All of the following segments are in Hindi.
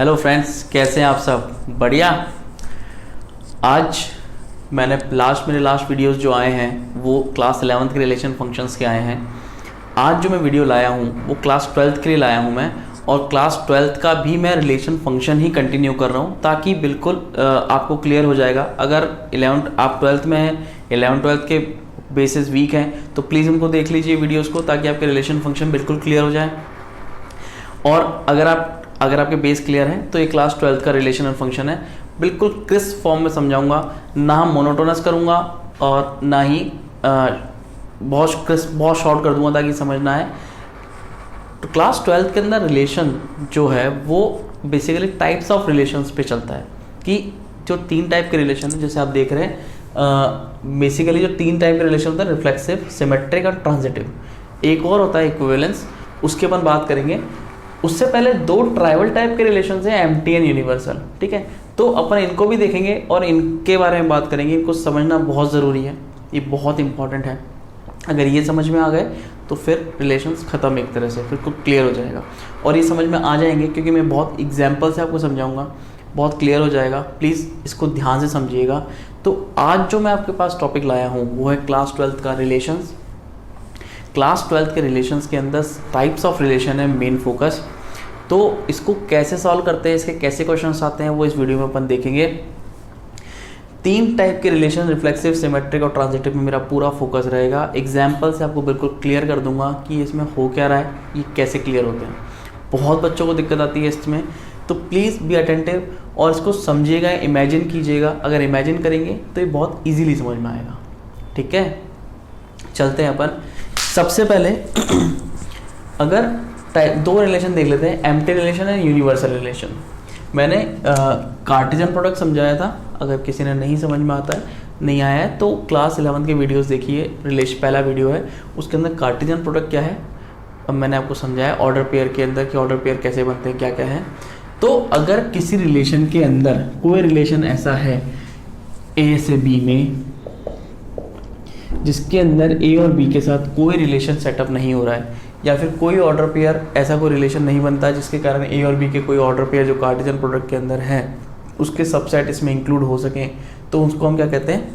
हेलो फ्रेंड्स, कैसे हैं आप सब? बढ़िया। आज मेरे लास्ट वीडियोस जो आए हैं वो क्लास 11th के रिलेशन फंक्शंस के आए हैं। आज जो मैं वीडियो लाया हूँ वो क्लास 12th के लिए लाया हूँ मैं, और क्लास 12th का भी मैं रिलेशन फंक्शन ही कंटिन्यू कर रहा हूँ ताकि बिल्कुल आपको क्लियर हो जाएगा। अगर 11th आप 12th में हैं, 11th-12th के बेसिस वीक हैं तो प्लीज़ उनको देख लीजिए वीडियोस को, ताकि आपके रिलेशन फंक्शन बिल्कुल क्लियर हो जाए। और अगर आपके बेस क्लियर है तो ये क्लास 12th का रिलेशन एंड फंक्शन है। बिल्कुल क्रिस्प फॉर्म में समझाऊंगा, ना हम मोनोटोनस करूंगा और ना ही बहुत क्रिस्प बहुत शॉर्ट कर दूंगा ताकि समझ ना आए। तो क्लास 12th के अंदर रिलेशन जो है वो बेसिकली टाइप्स ऑफ रिलेशंस पे चलता है कि जो 3 टाइप के रिलेशन है, जैसे आप देख रहे हैं बेसिकली जो 3 टाइप के रिलेशन होता है, रिफ्लेक्सिव, सिमेट्रिक और ट्रांजिटिव। एक और होता है इक्विवेलेंस, उसके अपन बात करेंगे। उससे पहले 2 ट्राइवल टाइप के रिलेशन हैं, एम्प्टी एंड यूनिवर्सल। ठीक है, तो अपन इनको भी देखेंगे और इनके बारे में बात करेंगे। इनको समझना बहुत ज़रूरी है, ये बहुत इंपॉर्टेंट है। अगर ये समझ में आ गए तो फिर रिलेशंस ख़त्म एक तरह से, फिर को क्लियर हो जाएगा। और ये समझ में आ जाएंगे क्योंकि मैं बहुत एग्जाम्पल से आपको समझाऊंगा, बहुत क्लियर हो जाएगा। प्लीज़ इसको ध्यान से समझिएगा। तो आज जो मैं आपके पास टॉपिक लाया हूँ वो है क्लास 12th का रिलेशंस। क्लास 12th के रिलेशंस के अंदर टाइप्स ऑफ रिलेशन है मेन फोकस। तो इसको कैसे सॉल्व करते हैं, इसके कैसे क्वेश्चंस आते हैं, वो इस वीडियो में अपन देखेंगे। 3 टाइप के रिलेशन, रिफ्लेक्सिव, सिमेट्रिक और ट्रांजिटिव में मेरा पूरा फोकस रहेगा। एग्जाम्पल से आपको बिल्कुल क्लियर कर दूंगा कि इसमें हो क्या रहा है, ये कैसे क्लियर होते हैं। बहुत बच्चों को दिक्कत आती है इसमें, तो प्लीज़ बी अटेंटिव और इसको समझिएगा, इमेजिन कीजिएगा। अगर इमेजिन करेंगे तो ये बहुत ईजीली समझ में आएगा। ठीक है, चलते हैं अपन। सबसे पहले अगर 2 रिलेशन देख लेते हैं, एम्प्टी रिलेशन है, यूनिवर्सल रिलेशन। मैंने कार्टेशियन प्रोडक्ट समझाया था, अगर किसी ने नहीं समझ में नहीं आया है तो क्लास 11th के वीडियोस देखिए। पहला वीडियो है, उसके अंदर कार्टेशियन प्रोडक्ट क्या है अब मैंने आपको समझाया, ऑर्डर पेयर के अंदर कि ऑर्डर पेयर कैसे बनते हैं, क्या क्या है। तो अगर किसी रिलेशन के अंदर कोई रिलेशन ऐसा है ए से बी में जिसके अंदर ए और बी के साथ कोई रिलेशन सेटअप नहीं हो रहा है, या फिर कोई ऑर्डर पेयर ऐसा कोई रिलेशन नहीं बनता है जिसके कारण ए और बी के कोई ऑर्डर पेयर जो कार्टेशियन प्रोडक्ट के अंदर है उसके सबसेट इसमें इंक्लूड हो सकें, तो उसको हम क्या कहते हैं,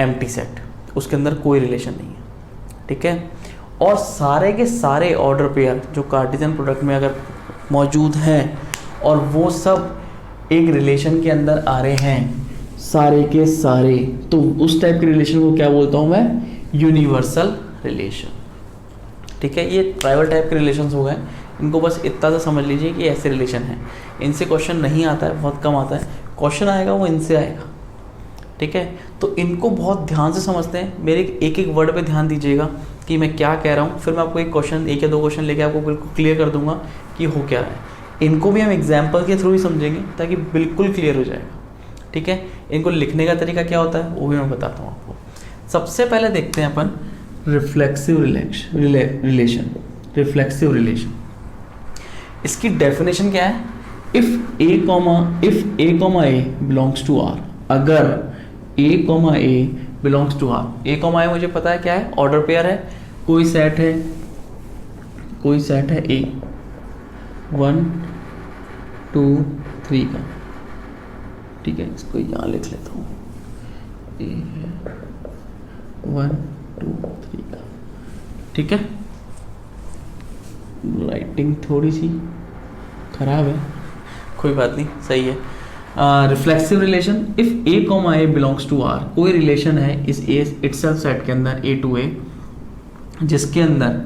एम्प्टी सेट। उसके अंदर कोई रिलेशन नहीं है। ठीक है, और सारे के सारे ऑर्डर पेयर जो कार्टेशियन प्रोडक्ट में अगर मौजूद हैं और वो सब एक रिलेशन के अंदर आ रहे हैं सारे के सारे, तो उस टाइप के रिलेशन को क्या बोलता हूँ मैं, यूनिवर्सल रिलेशन। ठीक है, ये ट्राइवल टाइप के रिलेशंस हो गए। इनको बस इतना सा समझ लीजिए कि ऐसे रिलेशन हैं। इनसे क्वेश्चन नहीं आता है, बहुत कम आता है। क्वेश्चन आएगा वो इनसे आएगा। ठीक है, तो इनको बहुत ध्यान से समझते हैं। मेरे एक एक वर्ड पे ध्यान दीजिएगा कि मैं क्या कह रहा हूँ, फिर मैं आपको एक क्वेश्चन, 1 या 2 क्वेश्चन लेके आपको बिल्कुल क्लियर कर दूंगा कि हो क्या रहा है। इनको भी हम एग्जाम्पल के थ्रू ही समझेंगे ताकि बिल्कुल क्लियर हो जाएगा। ठीक है, इनको लिखने का तरीका क्या होता है वो भी मैं बताता हूँ आपको। सबसे पहले देखते हैं अपन रिफ्लेक्सिव रिलेशन। रिफ्लेक्सिव रिलेशन, इसकी डेफिनेशन क्या है, if A comma A belongs to R. अगर a comma A belongs to R, a comma a मुझे पता है क्या है, ऑर्डर पेयर है, कोई सेट है ए 1 2 3 का। ठीक है, इसको यहाँ लिख लेता हूँ, ए है 1 2 3 का। ठीक है, राइटिंग थोड़ी सी खराब है, कोई बात नहीं, सही है। Reflexive relation, if A comma A belongs to R, कोई रिलेशन है इस ए इटसेल्फ सेट के अंदर ए टू ए, जिसके अंदर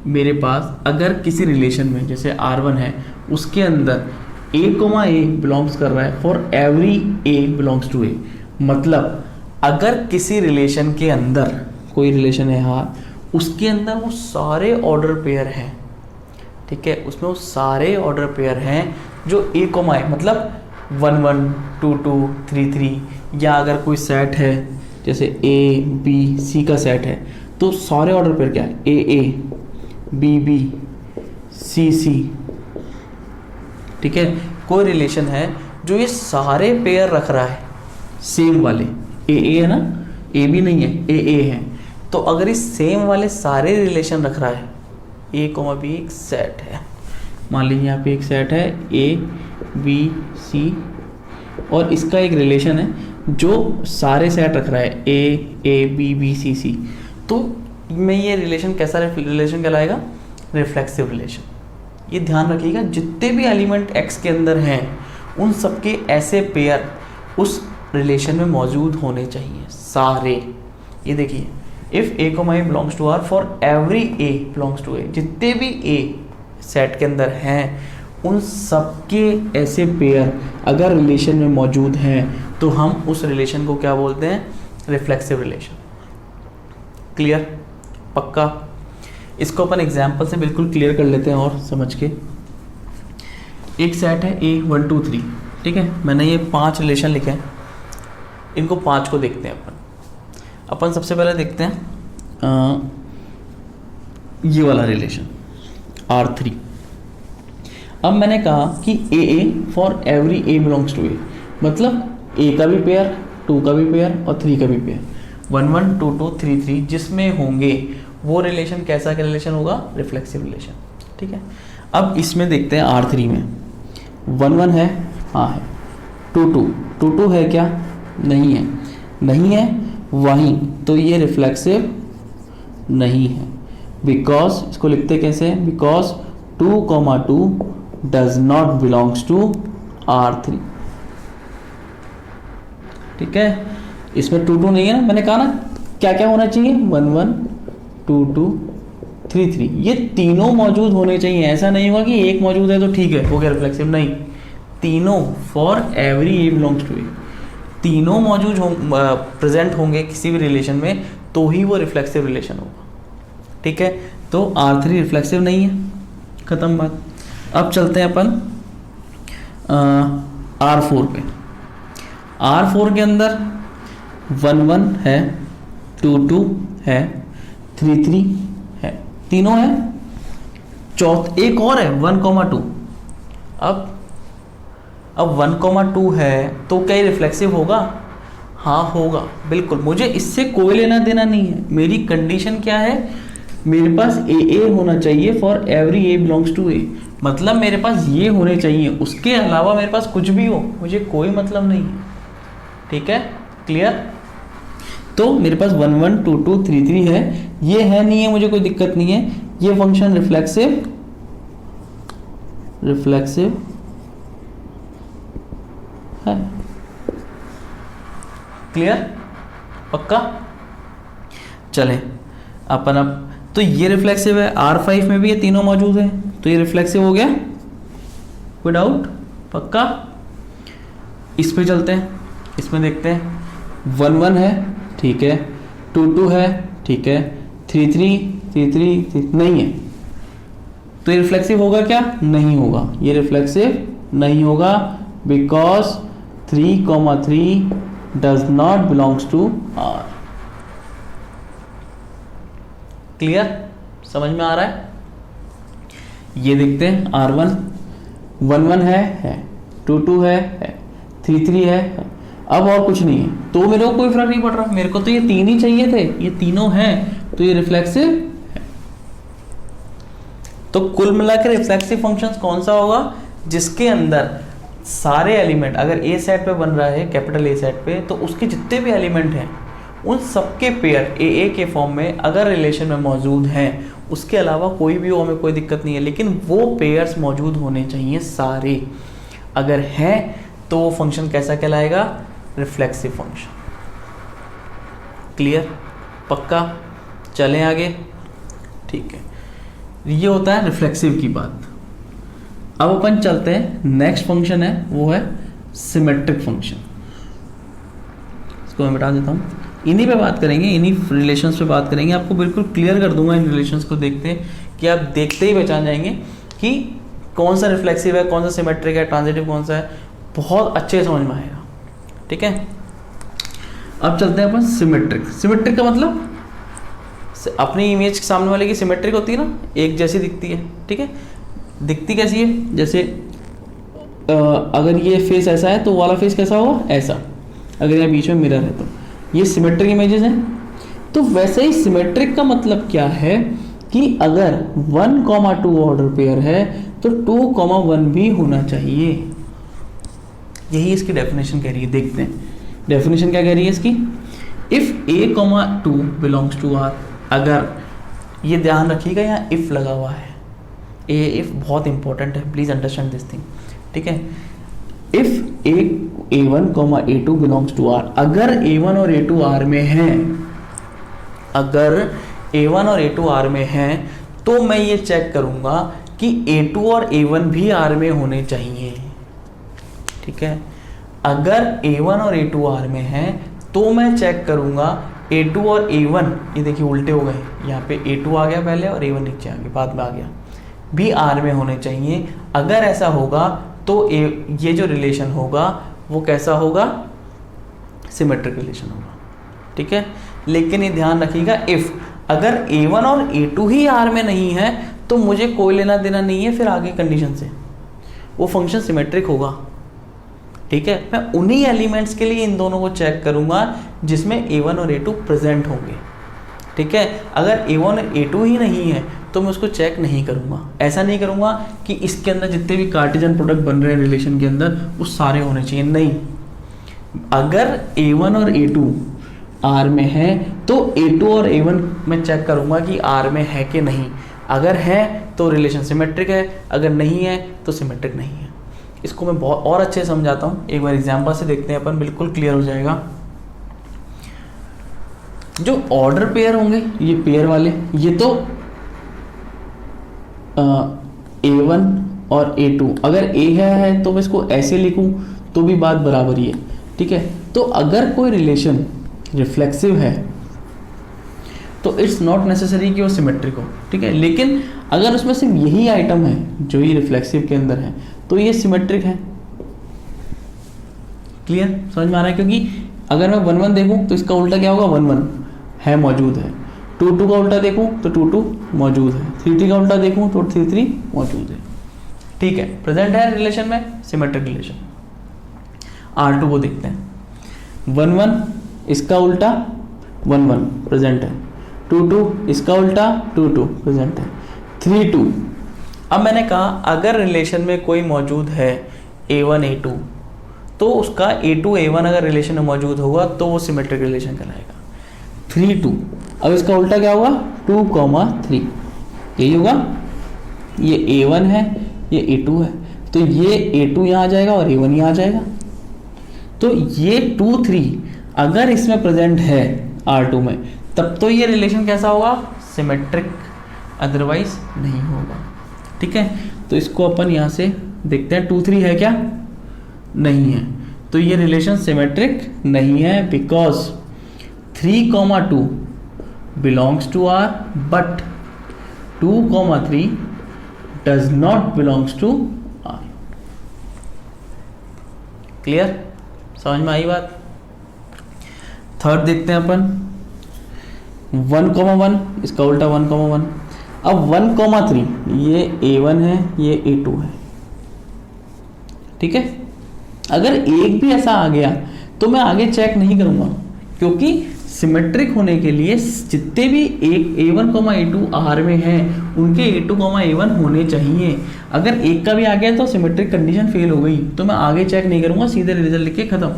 मेरे पास अगर किसी रिलेशन में जैसे R1 है उसके अंदर ए कॉमा ए बिलोंग्स कर रहा है for every a belongs to a. मतलब अगर किसी रिलेशन के अंदर कोई रिलेशन है हाँ, उसके अंदर वो सारे ऑर्डर पेयर हैं। ठीक है, उसमें वो सारे ऑर्डर पेयर हैं जो ए कॉमा ए, मतलब 1 1 2 2 3 3, या अगर कोई सेट है जैसे ए बी सी का सेट है तो सारे ऑर्डर पेयर क्या है, ए ए बी बी सी सी। ठीक है, कोई रिलेशन है जो ये सारे पेयर रख रहा है सेम वाले, ए है ना, ए भी नहीं है, ए है। तो अगर इस सेम वाले सारे रिलेशन रख रहा है, ए कॉमा बी एक सेट है, मान लीजिए यहाँ पे एक सेट है ए बी सी और इसका एक रिलेशन है जो सारे सेट रख रहा है ए बी बी सी सी, तो मैं ये रिलेशन कैसा रिलेशन कहलाएगा? Reflexive relation. ये ध्यान रखिएगा, जितने भी एलिमेंट एक्स के अंदर हैं उन सबके ऐसे पेयर उस रिलेशन में मौजूद होने चाहिए सारे। ये देखिए, इफ़ ए को माई belongs to R for every a belongs to a, जितने भी ए सेट के अंदर हैं उन सबके ऐसे पेयर अगर रिलेशन में मौजूद हैं तो हम उस रिलेशन को क्या बोलते हैं? Reflexive relation. क्लियर? पक्का? इसको अपन एग्जाम्पल से बिल्कुल क्लियर कर लेते हैं और समझ के। एक सेट है ए 1 2 3, ठीक है, मैंने ये 5 रिलेशन लिखे हैं, इनको 5 को देखते हैं अपन सबसे पहले देखते हैं ये वाला रिलेशन R3। अब मैंने कहा कि a for every a belongs to a, मतलब ए का भी पेयर, 2 का भी पेयर और 3 का भी पेयर, 1 1 2 2 3 3 जिसमें होंगे वो रिलेशन कैसा का रिलेशन होगा? Reflexive relation. ठीक है, अब इसमें देखते हैं R3 में 1 1 है, हाँ है, 2 2 है क्या? नहीं है, नहीं है वहीं, तो ये रिफ्लेक्सिव नहीं है। बिकॉज इसको लिखते कैसे? Because 2 2 does not belongs to R3। ठीक है, इसमें 2 2 नहीं है ना, मैंने कहा ना क्या क्या होना चाहिए? 1 1 2 2 3 3, ये तीनों मौजूद होने चाहिए। ऐसा नहीं होगा कि एक मौजूद है तो ठीक है हो गया रिफ्लेक्सिव, नहीं, तीनों for every a belongs to a, तीनों मौजूद प्रेजेंट होंगे किसी भी रिलेशन में तो ही वो रिफ्लेक्सिव रिलेशन होगा। ठीक है, तो R3 रिफ्लेक्सिव नहीं है, खत्म बात। अब चलते हैं अपन R4 पे। R4 के अंदर 1 1 है, 2 2 है, 3 3 है, तीनों है, एक और है 1 2। अब 1 2 है तो क्या ये रिफ्लेक्सिव होगा? हाँ होगा, बिल्कुल। मुझे इससे कोई लेना देना नहीं है, मेरी कंडीशन क्या है? मेरे पास ए होना चाहिए for every a belongs to a, मतलब मेरे पास ये होने चाहिए, उसके अलावा मेरे पास कुछ भी हो मुझे कोई मतलब नहीं है। ठीक है, क्लियर? तो मेरे पास 1 1 2 2 3 3 है, ये है नहीं है, मुझे कोई दिक्कत नहीं है, ये फंक्शन रिफ्लेक्सिव है। क्लियर? पक्का? चलें अपन अब, तो ये रिफ्लेक्सिव है, R5 में भी ये तीनों मौजूद है तो ये रिफ्लेक्सिव हो गया, कोई डाउट? पक्का? इस पे चलते हैं, इसमें देखते हैं 1 1 है, ठीक है, 2 2 है, ठीक है, 3 3 नहीं है, तो ये रिफ्लेक्सिव होगा क्या? नहीं होगा, ये रिफ्लेक्सिव नहीं होगा because 3 3 does not belongs to R। Clear? समझ में आ रहा है? ये देखते हैं R1 1 1 है, 2 2 है, 3 3 है, अब और कुछ नहीं है तो मेरे को कोई फर्क नहीं पड़ रहा, मेरे को तो ये 3 ही चाहिए थे, ये तीनों हैं तो ये रिफ्लेक्सिव है। तो कुल मिलाकर रिफ्लेक्सिव फंक्शंस कौन सा होगा? जिसके अंदर सारे एलिमेंट, अगर ए सेट पे बन रहा है, कैपिटल ए सेट पे, तो उसके जितने भी एलिमेंट हैं उन सबके पेयर ए के फॉर्म में अगर रिलेशन में मौजूद हैं, उसके अलावा कोई भी हो हमें कोई दिक्कत नहीं है, लेकिन वो पेयर्स मौजूद होने चाहिए सारे। अगर हैं तो वो फंक्शन कैसा कहलाएगा? Reflexive function. क्लियर? पक्का? चलें आगे। ठीक है, ये होता है रिफ्लेक्सिव की बात। अब अपन चलते हैं, नेक्स्ट फंक्शन है वो है सिमेट्रिक फंक्शन। इसको मैं मिटा देता हूँ, इन्हीं पे बात करेंगे, इन्हीं रिलेशंस पे बात करेंगे। आपको बिल्कुल क्लियर कर दूंगा इन रिलेशंस को देखते कि आप देखते ही पहचान जाएंगे कि कौन सा रिफ्लेक्सिव है, कौन सा सिमेट्रिक है, ट्रांजिटिव कौन सा है, बहुत अच्छे समझ में आएगा। ठीक है, अब चलते हैं अपन सिमेट्रिक। सिमेट्रिक का मतलब अपनी इमेज सामने वाले की सिमेट्रिक होती है ना, एक जैसी दिखती है। ठीक है, दिखती कैसी है? जैसे अगर ये फेस ऐसा है तो वाला फेस कैसा होगा? ऐसा। अगर यहाँ बीच में मिरर है तो ये सिमेट्रिक इमेजेस हैं। तो वैसे ही सिमेट्रिक का मतलब क्या है कि अगर 1 2 ऑर्डर पेयर है तो तो 2,1 भी होना चाहिए। यही इसकी डेफिनेशन कह रही है। देखते हैं डेफिनेशन क्या कह रही है इसकी। If a, 2 belongs to r, अगर ये ध्यान रखिएगा यहाँ इफ लगा हुआ है, ए इफ बहुत इंपॉर्टेंट है, प्लीज अंडरस्टैंड दिस थिंग, ठीक है। If a1, a2 belongs to r, अगर a1 और a2 r में है, अगर a1 और a2 r में है तो मैं ये चेक करूंगा कि a2 और a1 भी r में होने चाहिए, ठीक है। अगर a1 और a2 r में है तो मैं चेक करूंगा a2 और a1, ये देखिए उल्टे हो गए, यहाँ पे a2 आ गया पहले और a1 नीचे आ गया, बाद में आ गया, भी r में होने चाहिए। अगर ऐसा होगा तो ये जो रिलेशन होगा वो कैसा होगा, सिमेट्रिक रिलेशन होगा, ठीक है। लेकिन ये ध्यान रखिएगा इफ अगर a1 और a2 ही r में नहीं है तो मुझे कोई लेना देना नहीं है फिर आगे कंडीशन से, वो फंक्शन सिमेट्रिक होगा, ठीक है। मैं उन्हीं एलिमेंट्स के लिए इन दोनों को चेक करूंगा जिसमें a1 और a2 प्रेजेंट होंगे, ठीक है। अगर a1 और a2 ही नहीं है तो मैं उसको चेक नहीं करूंगा। ऐसा नहीं करूंगा कि इसके अंदर जितने भी कार्टेशियन प्रोडक्ट बन रहे हैं रिलेशन के अंदर वो सारे होने चाहिए, नहीं। अगर a1 और a2 r में है तो a2 और a1 मैं चेक करूंगा कि r में है कि नहीं। अगर है तो रिलेशन सिमेट्रिक है, अगर नहीं है तो सिमेट्रिक नहीं है। इसको मैं बहुत और अच्छे से समझाता हूँ, एक बार एग्जांपल से देखते हैं अपन, बिल्कुल क्लियर हो जाएगा। जो ऑर्डर पेयर होंगे ये पेयर वाले, ये तो a1 और a2, अगर a है तो मैं इसको ऐसे लिखूं तो भी बात बराबर ही है, ठीक है। तो अगर कोई रिलेशन रिफ्लेक्सिव है तो इट्स नॉट नेसेसरी कि वो सिमेट्रिक हो, ठीक है। लेकिन अगर उसमें सिर्फ यही आइटम है जो ये रिफ्लेक्सिव के अंदर है तो ये सिमेट्रिक है। क्लियर, समझ में आ रहा है? क्योंकि अगर मैं 1 1 देखूं तो इसका उल्टा क्या होगा, 1 1 है, मौजूद है। 2 2 का उल्टा देखूं तो 2 2 मौजूद है। 3 3 का उल्टा देखूं तो 3 3 मौजूद है, ठीक है। प्रेजेंट है रिलेशन में, सिमेट्रिक रिलेशन। R2 को देखते हैं। 1 1 इसका उल्टा 1 1 प्रेजेंट है। 2 2 इसका उल्टा 2 2 प्रेजेंट है। 3 2, अब मैंने कहा अगर रिलेशन में कोई मौजूद है a1 a2 तो उसका a2 a1 अगर रिलेशन में मौजूद होगा तो वो सिमेट्रिक रिलेशन कहलाएगा। 3 2, अब इसका उल्टा क्या होगा, 2 3, यही होगा। ये a1 है, ये a2 है, तो ये a2 यहाँ आ जाएगा और a1 यहाँ आ जाएगा। तो ये 2 3 अगर इसमें प्रेजेंट है R2 में तब तो ये रिलेशन कैसा होगा, सिमेट्रिक, अदरवाइज नहीं होगा, ठीक है। तो इसको अपन यहाँ से देखते हैं। 2 3 है क्या, नहीं है, तो ये रिलेशन सिमेट्रिक नहीं है because 3 2 belongs to R but 2 3 does not belongs to R। Clear, समझ में आई बात? थर्ड देखते हैं अपन। 1 1 इसका उल्टा 1 1। अब 1 3 ये a1 है, ये a2 है, ठीक है। अगर एक भी ऐसा आ गया तो मैं आगे चेक नहीं करूंगा, क्योंकि सिमेट्रिक होने के लिए जितने भी एक a1 a2 R में हैं उनके a2 a1 होने चाहिए। अगर एक का भी आ गया तो सिमेट्रिक कंडीशन फेल हो गई, तो मैं आगे चेक नहीं करूंगा, सीधे रिजल्ट लिख के खत्म,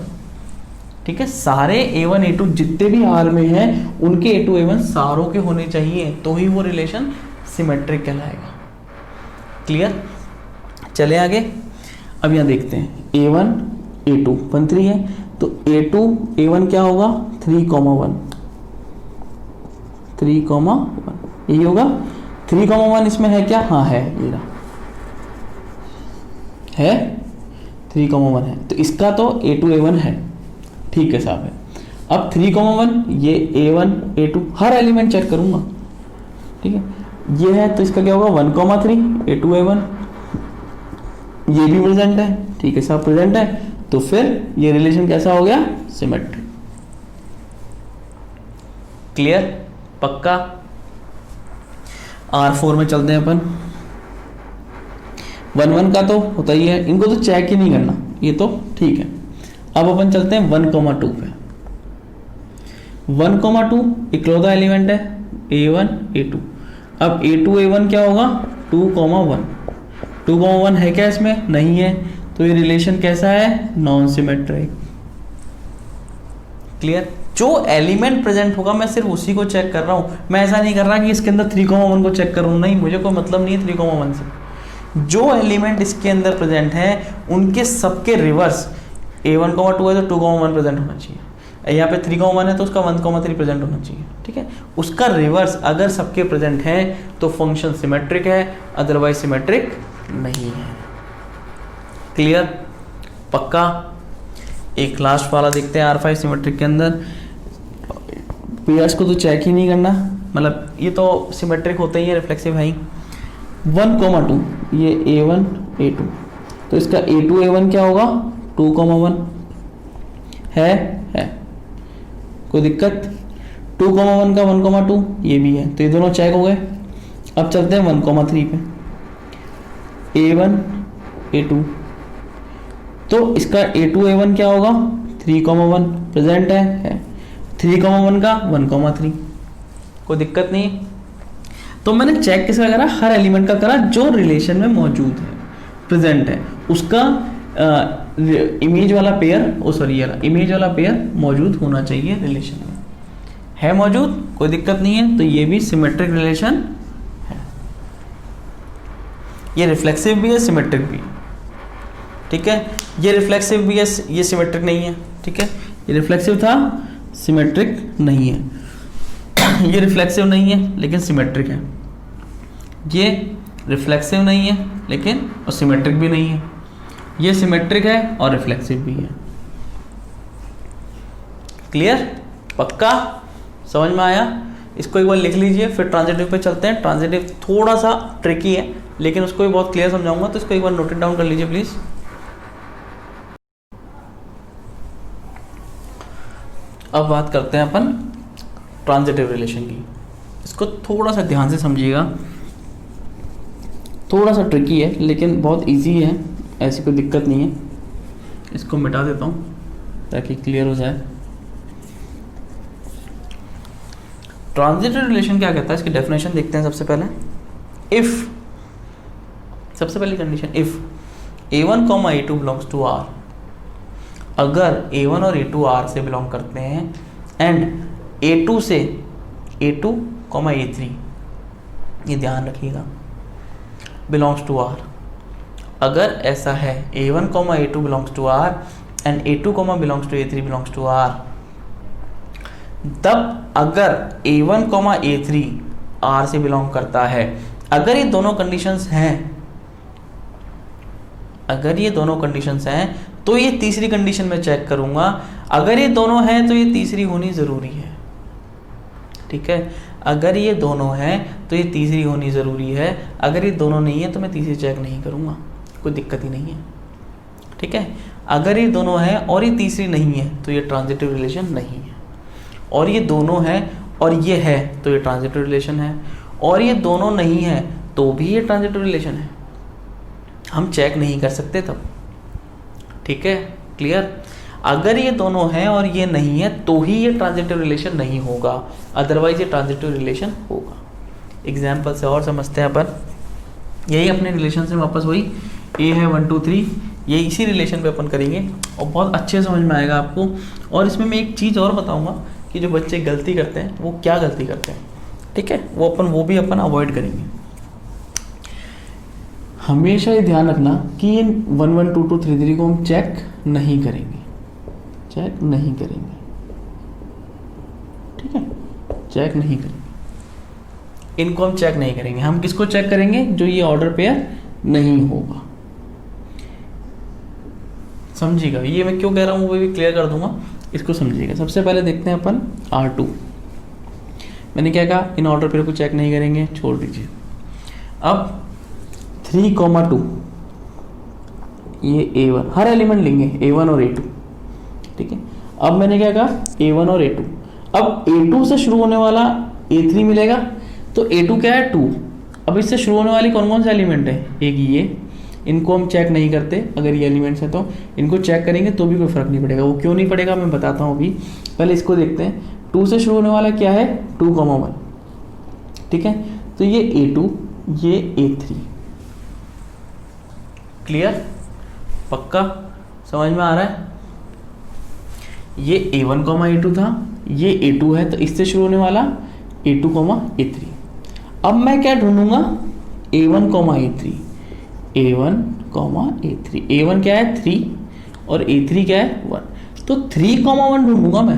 ठीक है। सारे a1 a2 जितने भी R में हैं उनके a2 a1 सारों के होने चाहिए, तो ही वो रिलेशन सिमेट्रिक कहलाएगा। क्लियर, चले आगे। अब यहाँ देखते हैं a1 a2 1 3 है, तो a2 a1 क्या होगा, 3 1 3 1, यही होगा। 3 1 इसमें है क्या, हाँ है, ये रहा है, 3 1 है, तो इसका तो a2 a1 है, ठीक है साहब है। अब 3 1 ये a1 a2 हर एलिमेंट चेक करूंगा, ठीक है। ये है तो इसका क्या होगा, 1 3 a2 a1, ये भी प्रेजेंट है, ठीक है साहब, प्रेजेंट है, तो फिर ये रिलेशन कैसा हो गया, सिमेट्रिक। क्लियर, पक्का। R4 में चलते हैं अपन। 1 1 का तो होता ही है, इनको तो चेक ही नहीं करना, ये तो ठीक है। अब अपन चलते हैं 1 2 पे। 1 2 इकलौता एलिमेंट है a1 a2। अब a2 a1 क्या होगा, 2 1। 2,1 है क्या इसमें? नहीं है। तो ये रिलेशन कैसा है? Non symmetric. क्लियर? जो एलिमेंट प्रेजेंट होगा मैं सिर्फ उसी को चेक कर रहा हूं, मैं ऐसा नहीं कर रहा कि इसके अंदर 3,1 को चेक करूं, नहीं, मुझे कोई मतलब नहीं है 3,1 से। जो एलिमेंट इसके अंदर प्रेजेंट है उनके सबके रिवर्स A1,2 है तो 2,1 प्रेजेंट होना चाहिए, यहाँ पे 3,1 है तो उसका 1,3 प्रेजेंट होना चाहिए। ठीक है, उसका रिवर्स अगर सबके प्रेजेंट है तो फंक्शन सिमेट्रिक है, अदरवाइज सिमेट्रिक नहीं है। क्लियर? पक्का? एक लास्ट वाला देखते हैं R5 सिमेट्रिक के अंदर। पेयर्स को तो चेक ही नहीं करना, मतलब ये तो सिमेट्रिक होते ही है, रिफ्लेक्सिव है ही। 1,2 ये A1 A2, तो इसका A2 A1 क्या होगा? 2,1 है कोई दिक्कत? 2,1 का 1,2 ये भी है, तो ये दोनों चेक हो गए। अब चलते हैं 1,3 पे। A1 A2, तो इसका A2 A1 क्या होगा? 3,1 प्रेजेंट है 3,1 का 1,3, कोई दिक्कत नहीं। तो मैंने चेक किसका करा? हर एलिमेंट का करा जो रिलेशन में मौजूद है, प्रेजेंट है, उसका इमेज वाला पेयर इमेज वाला पेयर मौजूद होना चाहिए रिलेशन में। है मौजूद, कोई दिक्कत नहीं है, तो ये भी सिमेट्रिक रिलेशन है। ये रिफ्लेक्सिव भी है, सिमेट्रिक भी है। ठीक है, ये रिफ्लेक्सिव भी है, ये सिमेट्रिक नहीं है। ठीक है, ये रिफ्लेक्सिव था, सिमेट्रिक नहीं है। ये रिफ्लेक्सिव नहीं है लेकिन सिमेट्रिक है। ये रिफ्लेक्सिव नहीं है लेकिन और सिमेट्रिक भी नहीं है। ये सिमेट्रिक है और रिफ्लेक्सिव भी है। क्लियर? पक्का? समझ में आया? इसको एक बार लिख लीजिए, फिर ट्रांजिटिव पे चलते हैं। ट्रांजिटिव थोड़ा सा ट्रिकी है लेकिन उसको भी बहुत क्लियर समझाऊंगा, तो इसको एक बार नोट डाउन कर लीजिए प्लीज। अब बात करते हैं अपन ट्रांजिटिव रिलेशन की। इसको थोड़ा सा ध्यान से समझिएगा, थोड़ा सा ट्रिकी है लेकिन बहुत इजी है, ऐसी कोई दिक्कत नहीं है। इसको मिटा देता हूँ ताकि क्लियर हो जाए। ट्रांजिटिव रिलेशन क्या कहता है, इसकी डेफिनेशन देखते हैं सबसे पहले। इफ, सबसे पहली condition, if A1, A2 belongs to R, अगर A1 और A2 R से बिलोंग करते हैं, एंड A2 से A2, A3, ये ध्यान रखिएगा, बिलोंग्स टू R। अगर ऐसा है A1, A2 belongs to R and A2, belongs to A3 belongs to R, तब अगर A1, A3 R से बिलोंग करता है, अगर ये दोनों कंडीशंस हैं, अगर ये दोनों कंडीशंस हैं तो ये तीसरी कंडीशन में चेक करूंगा। अगर ये दोनों हैं तो ये तीसरी होनी ज़रूरी है। ठीक है, अगर ये दोनों हैं तो ये तीसरी होनी ज़रूरी है। अगर ये दोनों नहीं है तो मैं तीसरी चेक नहीं करूंगा, कोई दिक्कत ही नहीं है। ठीक है, अगर ये दोनों हैं और ये तीसरी नहीं है तो ये ट्रांजिटिव रिलेशन नहीं है, और ये दोनों हैं और ये है तो ये ट्रांजिटिव रिलेशन है, और ये दोनों नहीं है तो भी ये ट्रांजिटिव रिलेशन है। हम चेक नहीं कर सकते तब। ठीक है, क्लियर? अगर ये दोनों हैं और ये नहीं है तो ही ये ट्रांजिटिव रिलेशन नहीं होगा, अदरवाइज ये ट्रांजिटिव रिलेशन होगा। एग्जाम्पल से और समझते हैं अपन। यही अपने रिलेशन से वापस वही A है 1 2 3, ये इसी रिलेशन पे अपन करेंगे और बहुत अच्छे समझ में आएगा आपको। और इसमें मैं एक चीज़ और बताऊंगा कि जो बच्चे गलती करते हैं वो क्या गलती करते हैं। ठीक है, वो भी अपन अवॉइड करेंगे। हमेशा ये ध्यान रखना कि इन 1 1 2 2 3 3 को हम चेक नहीं करेंगे, चेक नहीं करेंगे। ठीक है, चेक नहीं करेंगे, इनको हम चेक नहीं करेंगे। हम किसको चेक करेंगे? जो ये ऑर्डर पेयर नहीं होगा। समझिएगा, ये मैं क्यों कह रहा हूँ वो भी क्लियर कर दूंगा, इसको समझिएगा। सबसे पहले देखते हैं अपन R2। मैंने क्या कहा? इन ऑर्डर पेयर को चेक नहीं करेंगे, छोड़ दीजिए। अब 3,2 ये A1, हर एलिमेंट लेंगे A1 और A2। ठीक है, अब मैंने क्या कहा? A1 और A2। अब A2 से शुरू होने वाला A3 मिलेगा, तो A2 क्या है? 2। अब इससे शुरू होने वाली कौन कौन से एलिमेंट है? एक ये, इनको हम चेक नहीं करते। अगर ये एलिमेंट्स हैं तो इनको चेक करेंगे तो भी कोई फर्क नहीं पड़ेगा। वो क्यों नहीं पड़ेगा मैं बताता हूँ अभी। पहले इसको देखते हैं। 2 से शुरू होने वाला क्या है? 2,1। ठीक है, तो ये A2, ये A3। क्लियर, पक्का समझ में आ रहा है। ये A1 कॉमा A2 था, ये A2 है, तो इससे शुरू होने वाला A2 कॉमा A3। अब मैं क्या ढूंढूंगा, A1 comma A3, A1 comma A3। A1 क्या है 3 और A3 क्या है 1, तो 3 कॉमा 1 ढूंढूंगा मैं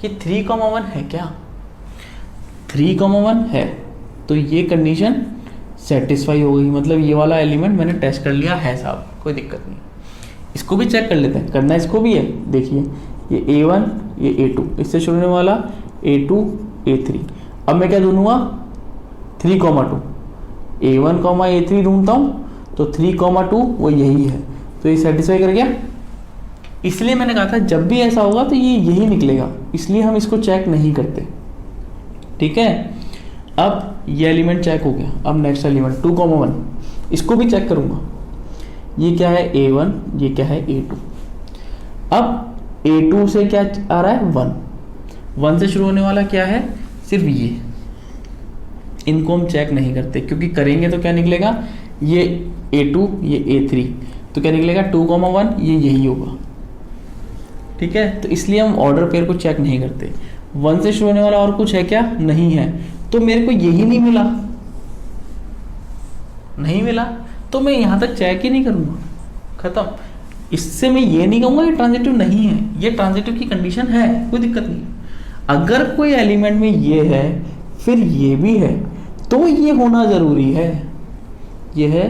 कि 3 कॉमा 1 है क्या, 3 कॉमा 1 है, तो ये कंडीशन सेटिस्फाई हो गई, मतलब ये वाला एलिमेंट मैंने टेस्ट कर लिया है साहब, कोई दिक्कत नहीं। इसको भी चेक कर लेते हैं, करना इसको भी है। देखिए ये A1 ये A2, इससे शुरू होने वाला A2 A3। अब मैं क्या ढूंढूंगा 3 कॉमा 2, A1 कॉमा A3 ढूंढता हूँ, तो 3 कॉमा 2 वो यही है, तो ये सेटिस्फाई कर गया। इसलिए मैंने कहा था जब भी ऐसा होगा तो ये यही निकलेगा, इसलिए हम इसको चेक नहीं करते, ठीक है। अब ये एलिमेंट चेक हो गया। अब नेक्स्ट एलिमेंट 2 कॉमा 1, इसको भी चेक करूंगा। ये क्या है A1, ये क्या है A2। अब A2 से क्या आ रहा है 1 से शुरू होने वाला क्या है, सिर्फ ये, इनको हम चेक नहीं करते, क्योंकि करेंगे तो क्या निकलेगा, ये A2 ये A3, तो क्या निकलेगा 2 कॉमा 1 ये यही होगा, ठीक है। तो इसलिए हम ऑर्डर पेयर को चेक नहीं करते। 1 से शुरू होने वाला और कुछ है क्या, नहीं है, तो मेरे को यही नहीं मिला, नहीं मिला तो मैं यहां तक चेक ही नहीं करूंगा, खत्म। इससे मैं ये नहीं कहूंगा ये ट्रांजिटिव नहीं है, ये ट्रांजिटिव की कंडीशन है, कोई दिक्कत नहीं। अगर कोई एलिमेंट में ये है फिर ये भी है तो ये होना जरूरी है, ये है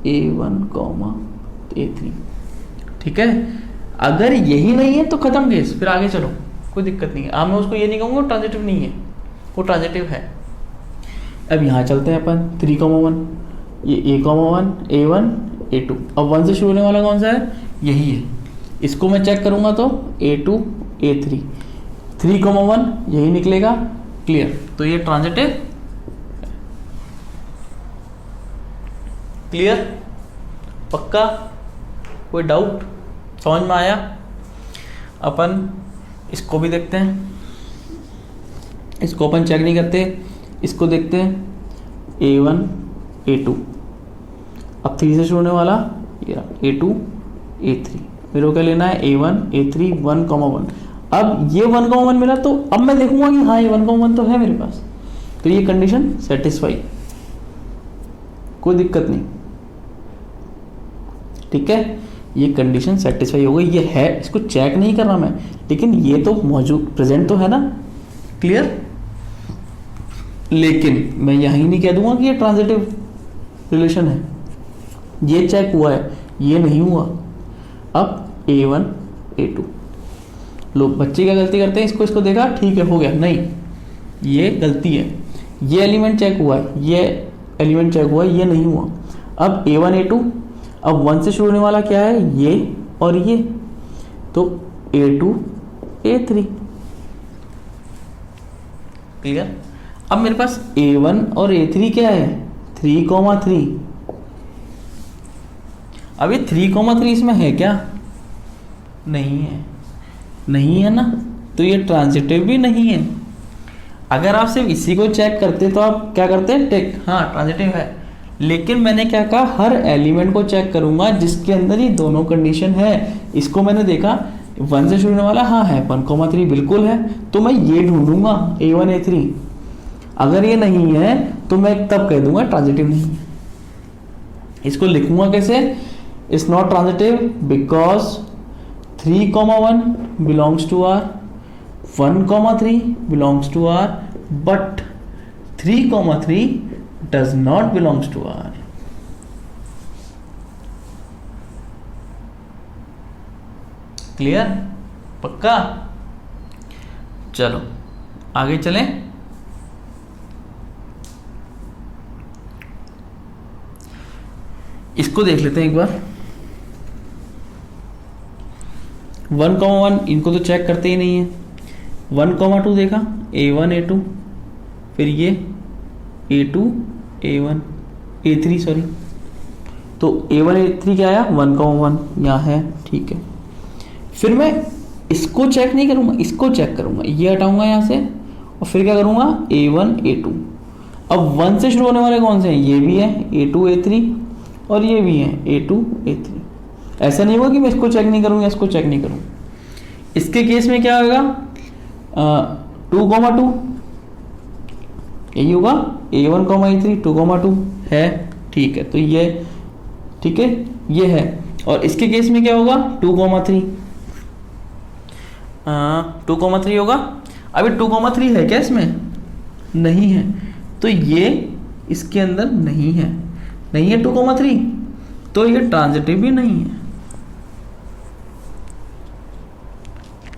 A1 कॉमा A3, ठीक है। अगर यही नहीं है तो खत्म केस, फिर आगे चलो, कोई दिक्कत नहीं है। अब मैं उसको ये नहीं कहूंगा ट्रांजिटिव नहीं है, वो ट्रांजिटिव है। अब यहाँ चलते हैं अपन 3 कॉमा 1, ये A कॉमा 1 A1 A2। अब 1 से शुरू होने वाला कौन सा है, यही है, इसको मैं चेक करूंगा तो A2 A3, 3 कॉमा 1 यही निकलेगा, क्लियर। तो ये ट्रांजिटिव, क्लियर, पक्का, कोई डाउट, समझ में आया। अपन इसको भी देखते हैं, इसको अपन चेक नहीं करते, इसको देखते हैं A1 A2। अब 3 से शुरू होने वाला ये A2 A3, मेरे को क्या लेना है A1 A3 1 कॉमा 1। अब ये 1 कॉमा 1 मिला, तो अब मैं देखूंगा कि हाँ ये 1 कॉमा 1 तो है मेरे पास, तो ये कंडीशन सेटिस्फाई, कोई दिक्कत नहीं, ठीक है। ये कंडीशन सेटिस्फाई हो गई, ये है, इसको चेक नहीं कर रहा मैं, लेकिन ये तो मौजूद प्रेजेंट तो है ना, क्लियर। लेकिन मैं यही नहीं कह दूंगा कि ये ट्रांजिटिव रिलेशन है, ये चेक हुआ है, ये नहीं हुआ। अब A1 A2, लोग बच्चे क्या गलती करते हैं, इसको देखा ठीक है हो गया, नहीं ये गलती है, ये एलिमेंट चेक हुआ है, ये एलिमेंट चेक हुआ है, ये नहीं हुआ। अब A1 A2, अब 1 से शुरू होने वाला क्या है, ये और ये, तो A2 A3, क्लियर। अब मेरे पास A1 और A3 क्या है 3 कॉमा 3। अब ये 3 कॉमा 3 इसमें है क्या, नहीं है, नहीं है ना, तो ये ट्रांजिटिव भी नहीं है। अगर आप सिर्फ इसी को चेक करते तो आप क्या करते, टेक हाँ ट्रांजिटिव है, लेकिन मैंने क्या कहा, हर एलिमेंट को चेक करूंगा जिसके अंदर ये दोनों कंडीशन है। इसको मैंने देखा 1 से शुरू होने वाला हाँ है, 1,3 बिल्कुल है, तो मैं ये ढूंढूंगा A1 A3। अगर ये नहीं है तो मैं तब कह दूंगा ट्रांजिटिव नहीं है। इसको लिखूंगा कैसे, it's not transitive because 3,1 belongs to R, 1,3 belongs to R, but 3,3 does not belongs to R। Clear, पक्का। चलो आगे चलें। इसको देख लेते हैं एक बार। 1,1 इनको तो चेक करते ही नहीं है। 1,2 देखा A1 A2, फिर ये A2 A1 A3 सॉरी, तो A1 A3 क्या आया 1,1 यहाँ है, ठीक है। फिर मैं इसको चेक नहीं करूँगा, इसको चेक करूँगा, ये हटाऊंगा यहाँ से और फिर क्या करूँगा A1 A2। अब 1 से शुरू होने वाले कौन से हैं, ये भी है A2 A3 और ये भी है A2 A3। ऐसा नहीं होगा कि मैं इसको चेक नहीं करूँ या इसको चेक नहीं करूँ। इसके केस में क्या होगा, 2,2 यही होगा, A1, A3 2,2 है, ठीक है। तो ये ठीक है, ये है। और इसके केस में क्या होगा, 2,3 2,3 होगा। अभी 2,3 है क्या इसमें, नहीं है, तो ये इसके अंदर नहीं है, नहीं है 2,3, तो ये ट्रांजिटिव भी नहीं है।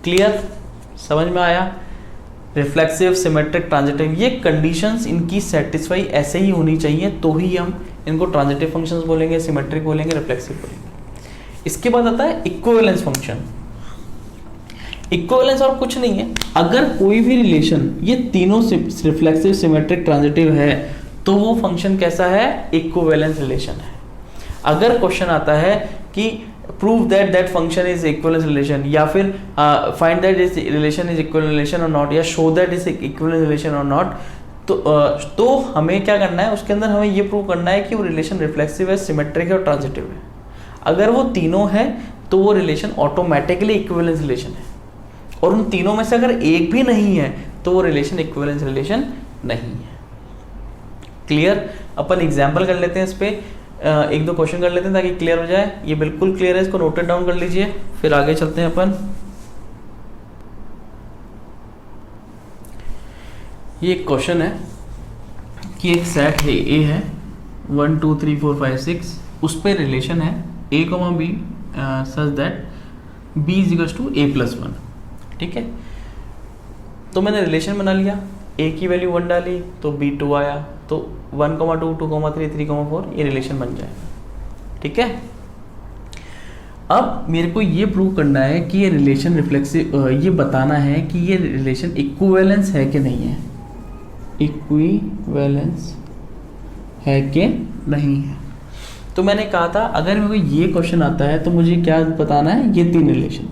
क्लियर, समझ में आया। रिफ्लेक्सिव, सिमेट्रिक, ट्रांजिटिव, ये कंडीशंस इनकी सेटिस्फाई ऐसे ही होनी चाहिए, तो ही हम इनको ट्रांजिटिव फंक्शंस बोलेंगे, सिमेट्रिक बोलेंगे, रिफ्लेक्सिव बोलेंगे। इसके बाद आता है इक्विवेलेंस फंक्शन। इक्विवेलेंस और कुछ नहीं है, अगर कोई भी रिलेशन ये तीनों रिफ्लेक्सिव, सिमेट्रिक, ट्रांजिटिव है तो वो फंक्शन कैसा है, इक्विवेलेंस रिलेशन है। अगर क्वेश्चन आता है कि prove that that function is equivalence relation, या फिर find that this relation is equivalence relation और नॉट, या show that is equivalence relation और नॉट, तो हमें क्या करना है, उसके अंदर हमें ये प्रूव करना है कि वो रिलेशन रिफ्लेक्सिव है, सिमेट्रिक है और ट्रांजिटिव है। अगर वो तीनों है तो वो रिलेशन ऑटोमेटिकली इक्विवेलेंस रिलेशन है, और उन तीनों में से अगर एक भी नहीं है तो वो रिलेशन इक्विवेलेंस रिलेशन नहीं है। क्लियर। अपन एग्जाम्पल कर लेते हैं इस पे, एक दो क्वेश्चन कर लेते हैं ताकि क्लियर हो जाए। ये बिल्कुल क्लियर है, इसको नोटेड डाउन कर लीजिए, फिर आगे चलते हैं अपन। ये एक क्वेश्चन है कि एक सेट है, ए है 1 2 3 4 5 6, उस पे रिलेशन है a, b such that b = a+1। ठीक है, तो मैंने रिलेशन बना लिया, a की वैल्यू 1 डाली तो b 2 आया, तो 1, 2, 2, 3, 3, 4 ये रिलेशन बन जाएगा। ठीक है, अब मेरे को ये प्रूव करना है कि ये रिलेशन रिफ्लेक्सिव, ये बताना है कि ये रिलेशन इक्विवेलेंस है कि नहीं है, इक्विवेलेंस है कि नहीं है। तो मैंने कहा था अगर मेरे को ये क्वेश्चन आता है तो मुझे क्या बताना है, ये तीन रिलेशन,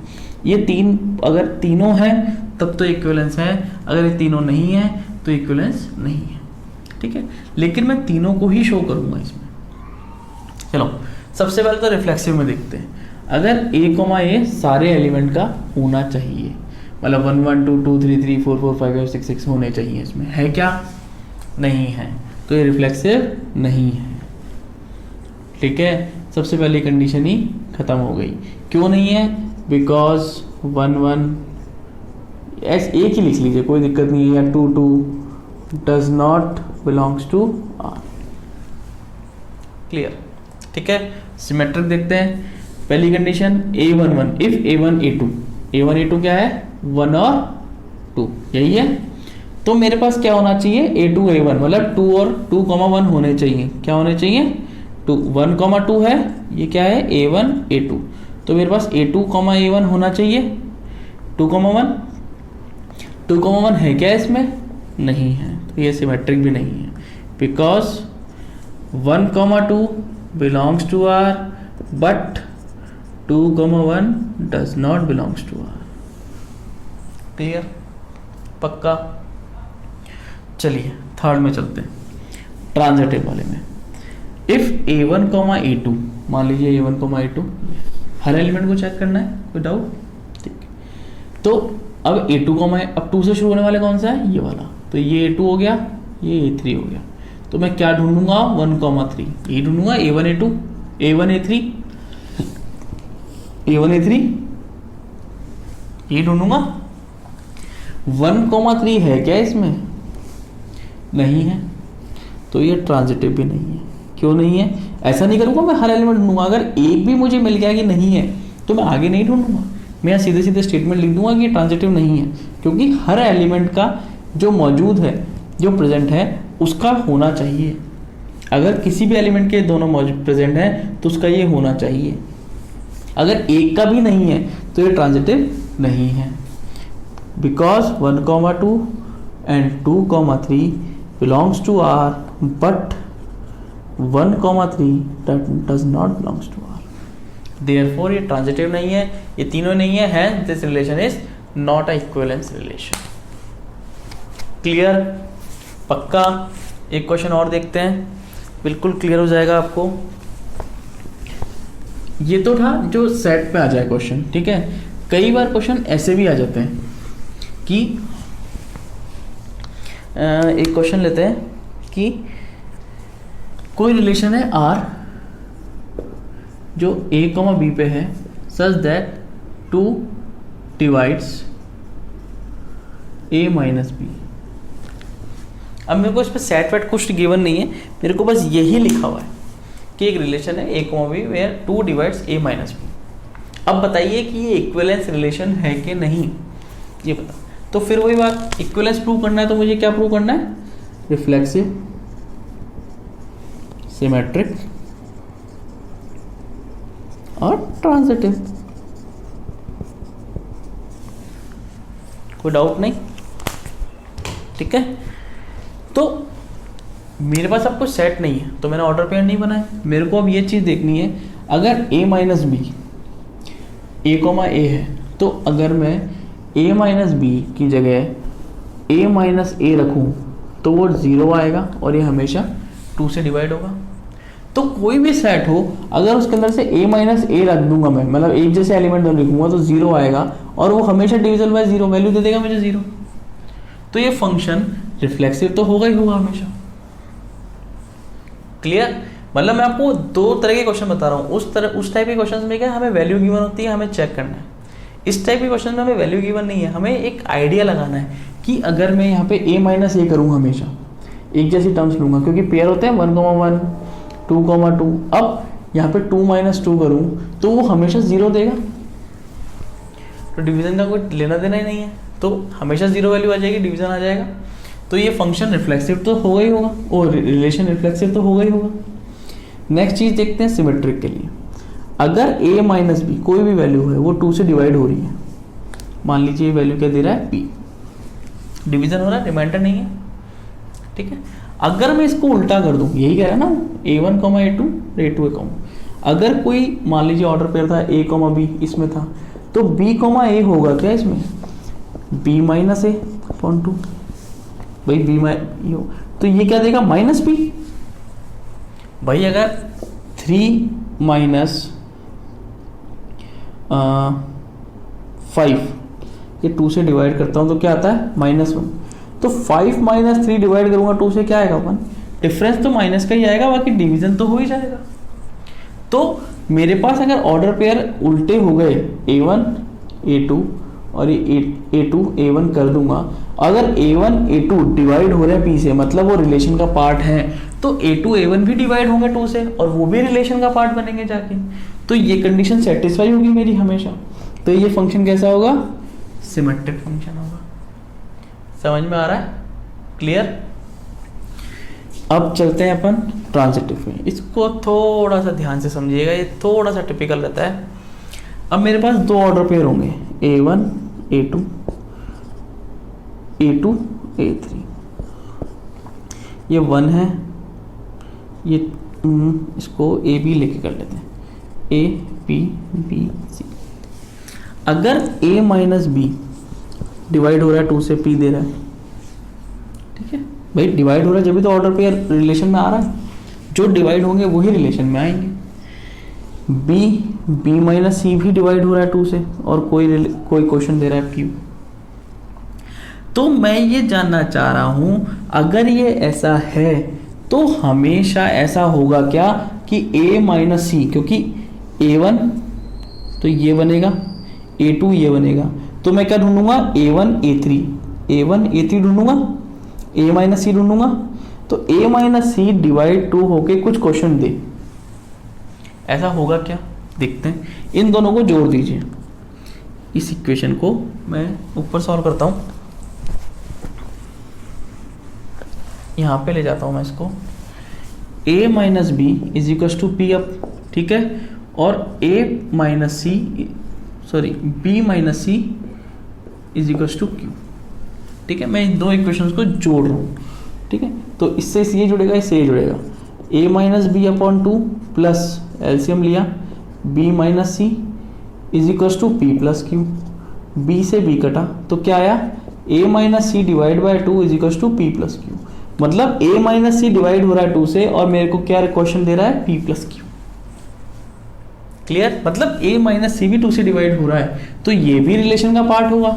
ये तीन अगर तीनों हैं तब तो इक्विवेलेंस है, अगर ये तीनों नहीं है तो इक्विवेलेंस नहीं है। ठीक है, लेकिन मैं तीनों को ही शो करूंगा इसमें। चलो सबसे पहले तो रिफ्लेक्सिव में देखते हैं। अगर a, सारे एलिमेंट का होना चाहिए, मतलब 1 1 2 2 3 3 4 4 5 5 6 6 होने चाहिए, इसमें है क्या, नहीं है, तो ये रिफ्लेक्सिव नहीं है। ठीक है, सबसे पहली कंडीशन ही खत्म हो गई। क्यों नहीं है, बिकॉज 1 1 एक ही लिख लीजिए, कोई दिक्कत नहीं है, या 2 2 does not belongs to R. Clear. ठीक है, सिमेट्रिक देखते हैं। पहली condition a1 1, if a1 a2, a1 a2 क्या है, 1 और 2, यही है। तो मेरे पास क्या होना चाहिए, a2 a1, मतलब 2 और 2, 1 होने चाहिए। क्या होने चाहिए, 2 1, 2 है, ये क्या है a1 a2, तो मेरे पास a2, a1 होना चाहिए। 2, 1 2, 1 है क्या इसमें, नहीं है, तो ये सिमेट्रिक भी नहीं है, because 1, 2 belongs to R but 2, 1 does not belongs to R. Clear, पक्का। चलिए थर्ड में चलते हैं, ट्रांजिटिव वाले में। इफ a1, a2, मान लीजिए a1, a2, हर एलिमेंट को चेक करना है, कोई डाउट, ठीक। तो अब a2, अब 2 से शुरू होने वाले कौन सा है, ये वाला, तो ये a2 हो गया, ये a3 हो गया। तो मैं क्या ढूंढूंगा, 1, 3, ये ढूंढूंगा, a1 a2, a1 a3, a1 a3, ये ढूंढूंगा। 1, 3 है क्या इसमें, नहीं है, तो ये ट्रांजिटिव भी नहीं है। क्यों नहीं है, ऐसा नहीं करूंगा मैं हर एलिमेंट ढूंढूंगा, अगर एक भी मुझे मिल गया कि नहीं है तो मैं आगे नहीं ढूंढूंगा, मैं यहाँ सीधे सीधे स्टेटमेंट लिख दूंगा कि ट्रांजिटिव नहीं है, क्योंकि हर एलिमेंट का जो मौजूद है, जो प्रेजेंट है, उसका होना चाहिए। अगर किसी भी एलिमेंट के दोनों मौजूद प्रेजेंट हैं तो उसका ये होना चाहिए। अगर एक का भी नहीं है तो ये ट्रांजिटिव नहीं है, because 1, 2 and 2, 3 belongs to R but 1, 3 does not belongs to R. Therefore ये ट्रांजिटिव नहीं है, ये तीनों नहीं है, hence this relation is not a equivalence relation. Clear, पक्का। एक क्वेश्चन और देखते हैं, बिल्कुल क्लियर हो जाएगा आपको। ये तो था जो सेट पे आ जाए क्वेश्चन, ठीक है। कई बार क्वेश्चन ऐसे भी आ जाते हैं कि एक क्वेश्चन लेते हैं कि कोई रिलेशन है R जो A, B पे है such that 2 divides A minus B। अब मेरे को इस पर सेट वेट कुछ गिवन नहीं है, मेरे को बस यही लिखा हुआ है कि एक रिलेशन है A, B where 2 divides A minus B। अब बताइए कि ये इक्विवेलेंस रिलेशन है कि नहीं, ये बता। तो फिर वही बात, इक्विवेलेंस प्रूव करना है तो मुझे क्या प्रूव करना है, रिफ्लेक्सिव, सिमेट्रिक और ट्रांजिटिव। कोई डाउट नहीं, ठीक है। तो मेरे पास अब कुछ सेट नहीं है तो मैंने ऑर्डर पेयर नहीं बनाया। मेरे को अब ये चीज़ देखनी है, अगर A minus B A, A है तो अगर मैं A माइनस बी की जगह A माइनस A रखूँ तो वो 0 आएगा और ये हमेशा 2 से डिवाइड होगा। तो कोई भी सेट हो अगर उसके अंदर से A माइनस A रख दूंगा मैं, मतलब एक जैसे एलिमेंट दोनों लिखूंगा तो 0 आएगा और वो हमेशा डिविजल बाय 0 वैल्यू दे देगा मुझे 0। तो ये फंक्शन रिफ्लेक्सिव तो होगा ही होगा हमेशा। क्लियर? मतलब मैं आपको दो तरह के क्वेश्चन बता रहा हूँ। उस टाइप के क्वेश्चन में क्या हमें वैल्यू गिवन होती है, हमें चेक करना है। इस टाइप के क्वेश्चन में हमें वैल्यू गिवन नहीं है, हमें एक आइडिया लगाना है कि अगर मैं यहाँ पे A माइनस A करूँ, हमेशा एक जैसी टर्म्स लूंगा क्योंकि पेयर होते हैं 1, 1, 2, 2। अब यहाँ पे 2 माइनस 2 करूँ तो वो हमेशा 0 देगा, तो डिवीजन का कोई लेना देना ही नहीं है, तो हमेशा 0 वैल्यू आ जाएगी, डिवीजन आ जाएगा। तो ये फंक्शन रिफ्लेक्सिव तो होगा ही होगा और रिलेशन रिफ्लेक्सिव तो होगा ही होगा। नेक्स्ट चीज देखते हैं सिमेट्रिक के लिए। अगर A माइनस बी कोई भी वैल्यू है वो 2 से डिवाइड हो रही है, मान लीजिए ये वैल्यू क्या दे रहा है P, डिवीजन हो रहा है, रिमाइंडर नहीं है, ठीक है। अगर मैं इसको उल्टा कर दूं, यही कह रहा है ना A1, A2, A2, अगर कोई मान लीजिए ऑर्डर पेयर था A, B इसमें था तो B, A होगा क्या इसमें, B माइनस A अपॉन 2, भाई B तो ये क्या देगा माइनस B। भाई अगर 3 माइनस 5 ये 2 से डिवाइड करता हूँ तो क्या आता है -1। तो 5 माइनस 3 डिवाइड करूंगा 2 से क्या आएगा 1, डिफरेंस तो माइनस का ही आएगा, बाकी डिवीजन तो हो ही जाएगा। तो मेरे पास अगर ऑर्डर पेयर उल्टे हो गए A1, A2 और ये A2, A1 कर दूंगा, अगर A1, A2 डिवाइड हो रहे हैं P से मतलब वो रिलेशन का पार्ट है, तो A2, A1 भी डिवाइड होंगे 2 से और वो भी रिलेशन का पार्ट बनेंगे जाके। तो ये कंडीशन सेटिस्फाई होगी मेरी हमेशा। तो ये फंक्शन कैसा होगा, सिमेट्रिक फंक्शन होगा। समझ में आ रहा है? क्लियर? अब चलते हैं अपन ट्रांजिटिव में। इसको थोड़ा सा ध्यान से समझिएगा, ये थोड़ा सा टिपिकल रहता है। अब मेरे पास दो ऑर्डर पेयर होंगे A1, A2, A2, A3। ये 1 है, ये इसको A B लेके कर लेते हैं, A P B C। अगर A माइनस B डिवाइड हो रहा है 2 से, P दे रहा है, ठीक है भाई, डिवाइड हो रहा है जब भी तो ऑर्डर पेयर रिलेशन में आ रहा है, जो डिवाइड होंगे वही रिलेशन में आएंगे। B माइनस C भी डिवाइड हो रहा है 2 से और कोई क्वेश्चन दे रहा है Q। तो मैं ये जानना चाह रहा हूं अगर ये ऐसा है तो हमेशा ऐसा होगा क्या कि A माइनस C, क्योंकि A1 तो ये बनेगा, A2 ये बनेगा, तो मैं क्या ढूंढूंगा A1 A3 ढूंढूंगा, A minus C ढूंढूंगा। तो A माइनस C डिवाइड 2 होके कुछ क्वेश्चन दे, ऐसा होगा क्या, देखते हैं। इन दोनों को जोड़ दीजिए, इस इक्वेशन को मैं ऊपर सॉल्व करता हूं, यहाँ पे ले जाता हूँ मैं इसको। A minus B is equal to P अप, ठीक है, और B minus C is equal to Q, ठीक है। मैं इन दो इक्वेशंस को जोड़ रहा हूँ, ठीक है। तो इससे ये जुड़ेगा, इससे ये जुड़ेगा, A minus B upon 2 plus LCM लिया B minus C is equal to P plus Q। B से B कटा तो क्या आया, A minus C divide by 2 is equal to P plus Q। मतलब A माइनस C डिवाइड हो रहा है 2 से और मेरे को क्या क्वेश्चन दे रहा है, P प्लस Q। क्लियर, मतलब a माइनस सी भी 2 से डिवाइड हो रहा है तो ये भी रिलेशन का पार्ट होगा।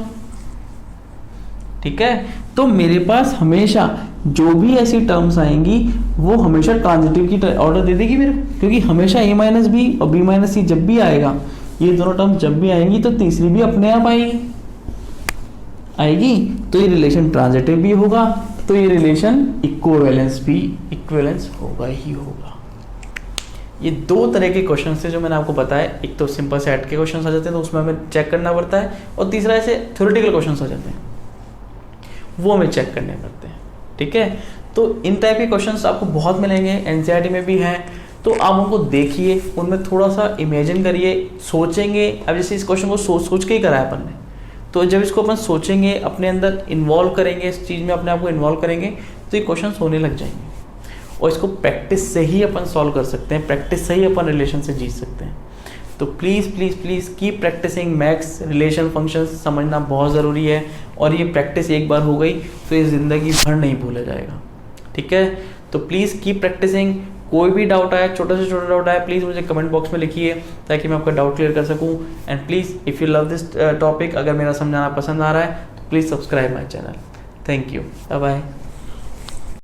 ठीक है, तो मेरे पास हमेशा जो भी ऐसी टर्म्स आएंगी वो हमेशा ट्रांजिटिव की ऑर्डर दे देगी मेरे को, क्योंकि हमेशा a माइनस बी और b माइनस सी जब भी आएगा, ये दोनों टर्म जब भी आएंगी तो तीसरी भी अपने आप आएगी, तो ये रिलेशन ट्रांजिटिव भी होगा, तो ये रिलेशन इक्विवेलेंस भी इक्विवेलेंस होगा ही होगा। ये दो तरह के क्वेश्चन थे जो मैंने आपको बताया, एक तो सिंपल सेट के क्वेश्चन आ जाते हैं तो उसमें हमें चेक करना पड़ता है, और तीसरा ऐसे थ्योरेटिकल क्वेश्चन आ जाते हैं वो हमें चेक करने पड़ते हैं। ठीक है, तो इन टाइप के क्वेश्चंस आपको बहुत मिलेंगे, एनसीईआरटी में भी हैं, तो आप उनको देखिए, उनमें थोड़ा सा इमेजिन करिए, सोचेंगे। अब जैसे इस क्वेश्चन को सोच सोच के ही कराया अपन ने, तो जब इसको अपन सोचेंगे, अपने अंदर इन्वॉल्व करेंगे, इस चीज़ में अपने आप को इन्वॉल्व करेंगे, तो ये क्वेश्चन होने लग जाएंगे, और इसको प्रैक्टिस से ही अपन सॉल्व कर सकते हैं, प्रैक्टिस से ही अपन रिलेशन से जीत सकते हैं। तो please please please keep practicing maths, relation functions समझना बहुत ज़रूरी है, और ये प्रैक्टिस एक बार हो गई तो ये ज़िंदगी भर नहीं भूला जाएगा। ठीक है, तो प्लीज़ कीप प्रैक्टिसिंग। कोई भी डाउट आया, छोटा से छोटा डाउट आया, प्लीज़ मुझे कमेंट बॉक्स में लिखिए ताकि मैं आपका डाउट क्लियर कर सकूँ। And please if you love this topic, अगर मेरा समझाना पसंद आ रहा है तो please subscribe my channel. Thank you, bye bye.